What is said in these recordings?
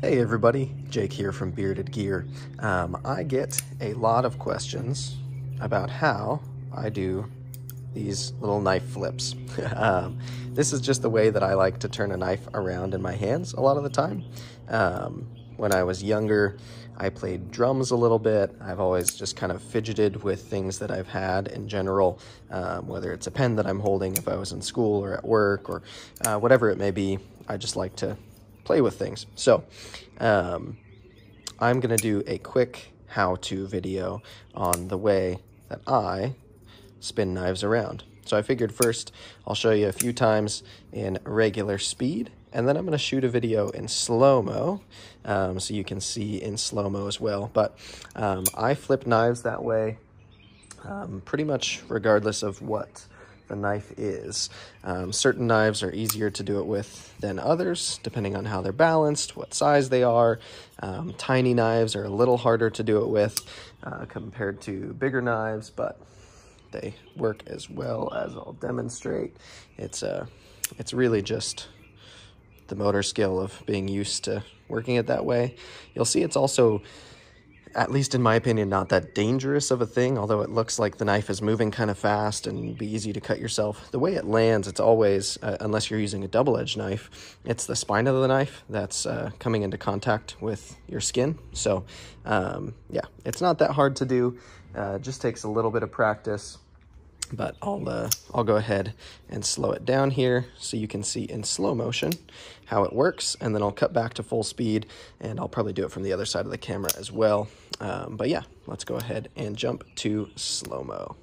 Hey everybody, Jake here from Bearded Gear. I get a lot of questions about how I do these little knife flips. This is just the way that I like to turn a knife around in my hands a lot of the time. When I was younger, I played drums a little bit. I've always just kind of fidgeted with things that I've had in general, whether it's a pen that I'm holding if I was in school or at work or whatever it may be. I just like to play with things. So I'm going to do a quick how-to video on the way that I spin knives around. So I figured first I'll show you a few times in regular speed, and then I'm going to shoot a video in slow-mo so you can see in slow-mo as well. But I flip knives that way pretty much regardless of what the knife is. Certain knives are easier to do it with than others, depending on how they're balanced, what size they are. Tiny knives are a little harder to do it with compared to bigger knives, but they work as well, as I'll demonstrate. It's really just the motor skill of being used to working it that way. You'll see it's also, at least in my opinion, not that dangerous of a thing, although it looks like the knife is moving kind of fast and be easy to cut yourself. The way it lands, it's always, unless you're using a double-edged knife, it's the spine of the knife that's coming into contact with your skin. So yeah, it's not that hard to do. It just takes a little bit of practice. But I'll go ahead and slow it down here so you can see in slow motion how it works, and then I'll cut back to full speed, and I'll probably do it from the other side of the camera as well. But yeah, let's go ahead and jump to slow-mo.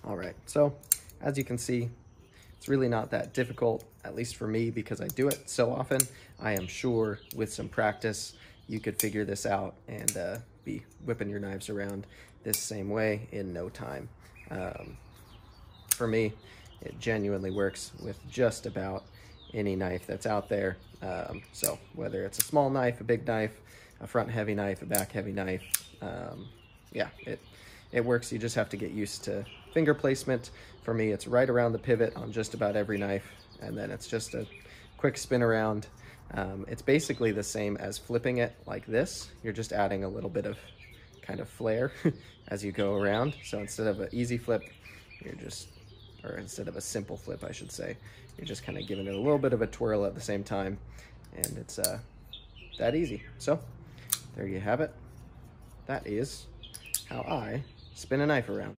All right, so as you can see, it's really not that difficult, at least for me, because I do it so often. I am sure with some practice, you could figure this out and be whipping your knives around this same way in no time. For me, it genuinely works with just about any knife that's out there. So whether it's a small knife, a big knife, a front heavy knife, a back heavy knife, yeah, it works. You just have to get used to finger placement. For me, it's right around the pivot on just about every knife, and then it's just a quick spin around. It's basically the same as flipping it like this. You're just adding a little bit of kind of flair as you go around. So instead of an easy flip, or instead of a simple flip, I should say, you're just kind of giving it a little bit of a twirl at the same time, and it's that easy. So there you have it. That is how I spin a knife around.